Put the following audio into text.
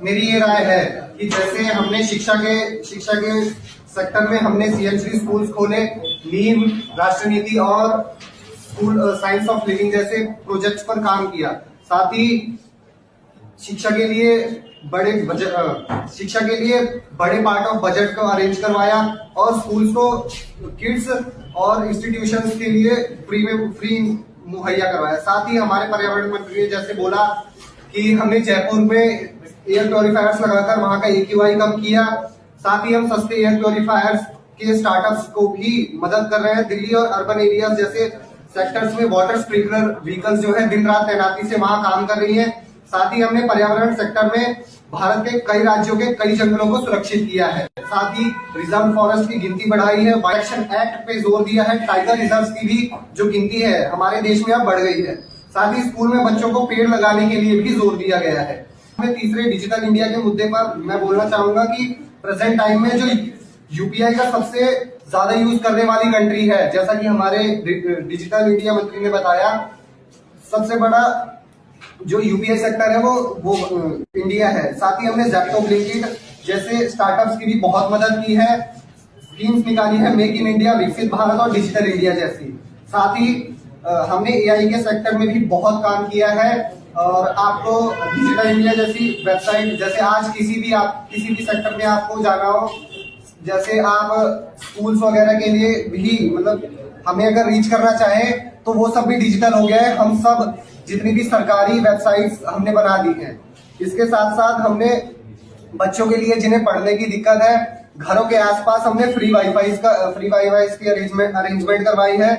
मेरी ये राय है कि जैसे हमने शिक्षा के सेक्टर में हमने सीएमसी स्कूल्स खोले, नीम, राष्ट्र नीति और स्कूल साइंस ऑफ लिविंग जैसे प्रोजेक्ट्स पर काम किया। साथ ही शिक्षा के लिए बड़े पार्ट ऑफ बजट को अरेंज करवाया और स्कूल्स को किड्स और इंस्टीट्यूशंस के लिए फ्री मुहैया करवाया। साथ ही हमारे पर्यावरण मंत्री ने जैसे बोला कि हमने जयपुर में एयर प्योरीफायर्स लगाकर वहां का AQI कम किया। साथ ही हम सस्ते एयर प्योरीफायर्स के स्टार्टअप्स को भी मदद कर रहे हैं। दिल्ली और अर्बन एरियाज जैसे सेक्टर्स में वाटर स्प्रिंकलर व्हीकल्स जो है दिन रात तैनाती से वहां काम कर रही है। साथ ही हमने पर्यावरण सेक्टर में भारत के कई राज्यों के कई जंगलों को सुरक्षित किया है। साथ ही रिजर्व फॉरेस्ट की गिनती बढ़ाई है। वाइल्ड एक्शन एक्ट पे जोर दिया है। टाइगर रिजर्व की भी जो गिनती है हमारे देश में अब बढ़ गई है। साथ ही स्कूल में बच्चों को पेड़ लगाने के लिए भी जोर दिया गया है। तीसरे डिजिटल इंडिया के मुद्दे पर मैं बोलना चाहूंगा कि प्रेजेंट टाइम में जो यूपीआई का सबसे ज्यादा यूज करने वाली कंट्री है, जैसा कि हमारे डिजिटल इंडिया मंत्री ने बताया, सबसे बड़ा जो यूपीआई सेक्टर है वो इंडिया है। साथ ही हमने ज़ेप्टो, ब्लिंकिट जैसे स्टार्टअप्स की भी बहुत मदद की है। स्कीम्स निकाली है, मेक इन इंडिया, विकसित भारत और डिजिटल इंडिया जैसी। साथ ही हमने एआई के सेक्टर में भी बहुत काम किया है और आपको डिजिटल इंडिया जैसी वेबसाइट, जैसे आज किसी भी सेक्टर में आपको जाना हो, जैसे आप स्कूल्स वगैरह के लिए भी मतलब हमें अगर रीच करना चाहे तो वो सब भी डिजिटल हो गया है। हम सब जितनी भी सरकारी वेबसाइट्स हमने बना दी हैं। इसके साथ साथ हमने बच्चों के लिए जिन्हें पढ़ने की दिक्कत है, घरों के आसपास हमने फ्री वाईफाई की अरेंजमेंट करवाई है।